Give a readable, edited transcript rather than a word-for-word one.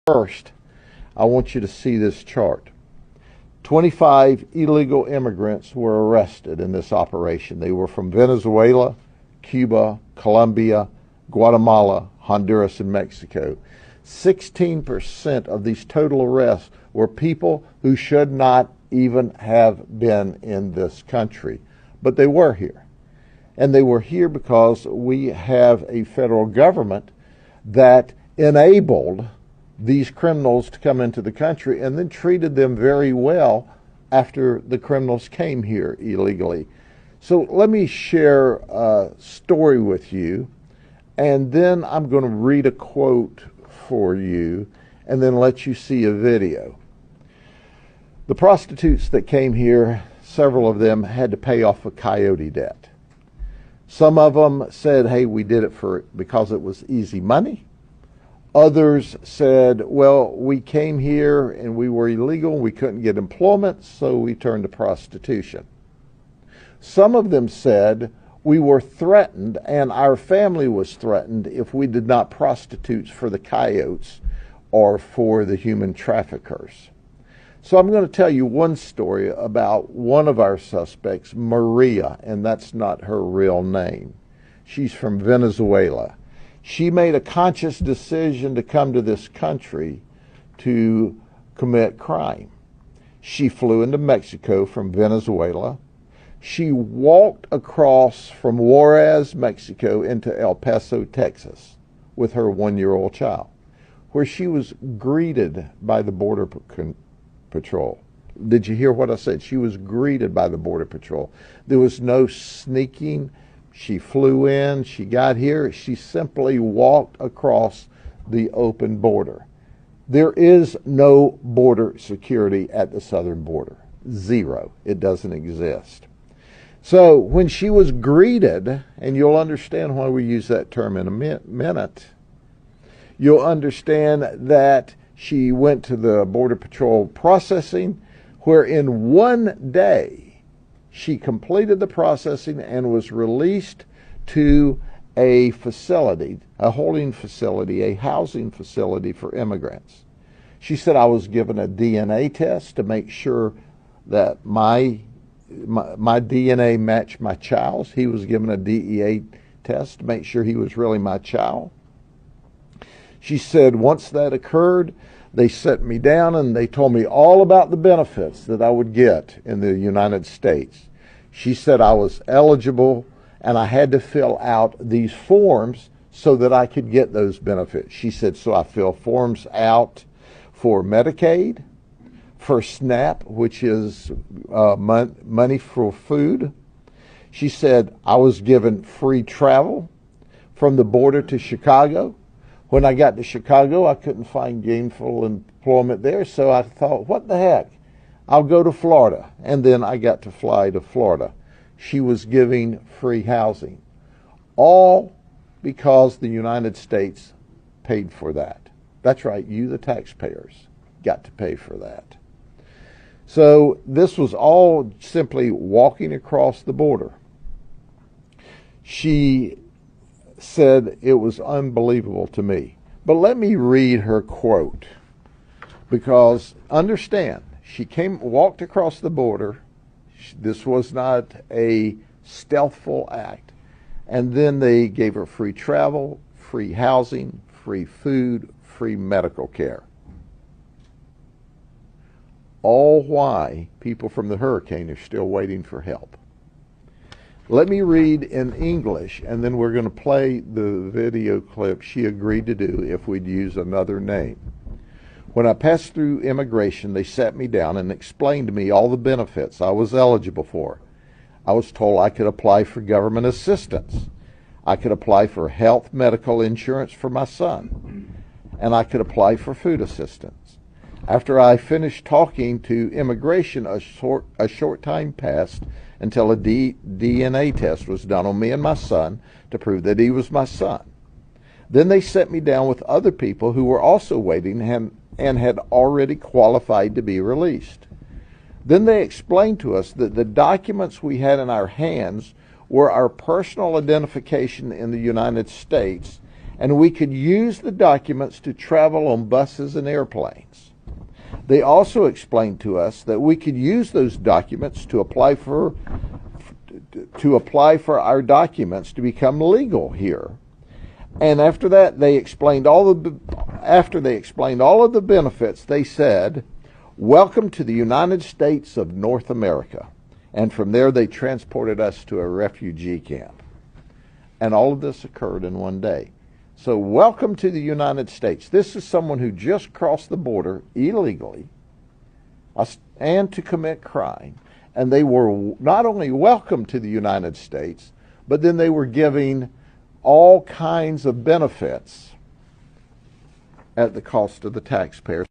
First, I want you to see this chart. 25 illegal immigrants were arrested in this operation. They were from Venezuela, Cuba, Colombia, Guatemala, Honduras, and Mexico. 16% of these total arrests were people who should not even have been in this country, but they were here. And they were here because we have a federal government that enabled these criminals to come into the country and then treated them very well after the criminals came here illegally. So let me share a story with you, and then I'm going to read a quote for you and then let you see a video. The prostitutes that came here, several of them had to pay off a coyote debt. Some of them said, hey, we did it because it was easy money. Others said, well, we came here and we were illegal, we couldn't get employment, so we turned to prostitution. Some of them said, we were threatened and our family was threatened if we did not prostitute for the coyotes or for the human traffickers. So I'm going to tell you one story about one of our suspects, Maria, and that's not her real name. She's from Venezuela. She made a conscious decision to come to this country to commit crime. She flew into Mexico from Venezuela. She walked across from Juarez, Mexico into El Paso, Texas with her 1-year-old child, where she was greeted by the Border Patrol. Did you hear what I said? She was greeted by the Border Patrol. There was no sneaking. She flew in, she got here, she simply walked across the open border. There is no border security at the southern border. Zero. It doesn't exist. So when she was greeted, and you'll understand why we use that term in a minute, you'll understand that she went to the Border Patrol processing, where in one day, she completed the processing and was released to a facility, a holding facility, a housing facility for immigrants. She said, I was given a DNA test to make sure that my DNA matched my child's. He was given a DEA test to make sure he was really my child. She said, once that occurred, they set me down and they told me all about the benefits that I would get in the United States. She said I was eligible and I had to fill out these forms so that I could get those benefits. She said, so I fill forms out for Medicaid, for SNAP, which is money for food. She said I was given free travel from the border to Chicago. When I got to Chicago, I couldn't find gainful employment there, so I thought, what the heck? I'll go to Florida. And then I got to fly to Florida. She was giving free housing. All because the United States paid for that. That's right, you, the taxpayers, got to pay for that. So this was all simply walking across the border. She said it was unbelievable to me. But let me read her quote, because understand, she walked across the border. This was not a stealthful act. And then they gave her free travel, free housing, free food, free medical care. All why people from the hurricane are still waiting for help. Let me read in English, and then we're going to play the video clip she agreed to do if we'd use another name. When I passed through immigration, they sat me down and explained to me all the benefits I was eligible for. I was told I could apply for government assistance. I could apply for health medical insurance for my son. And I could apply for food assistance. After I finished talking to immigration, a short time passed until a DNA test was done on me and my son to prove that he was my son. Then they set me down with other people who were also waiting and had already qualified to be released. Then they explained to us that the documents we had in our hands were our personal identification in the United States and we could use the documents to travel on buses and airplanes. They also explained to us that we could use those documents to apply for our documents to become legal here. And after that, after they explained all of the benefits, they said, "Welcome to the United States of North America." And from there, they transported us to a refugee camp. And all of this occurred in one day. So welcome to the United States. This is someone who just crossed the border illegally and to commit crime. And they were not only welcome to the United States, but then they were giving all kinds of benefits at the cost of the taxpayers.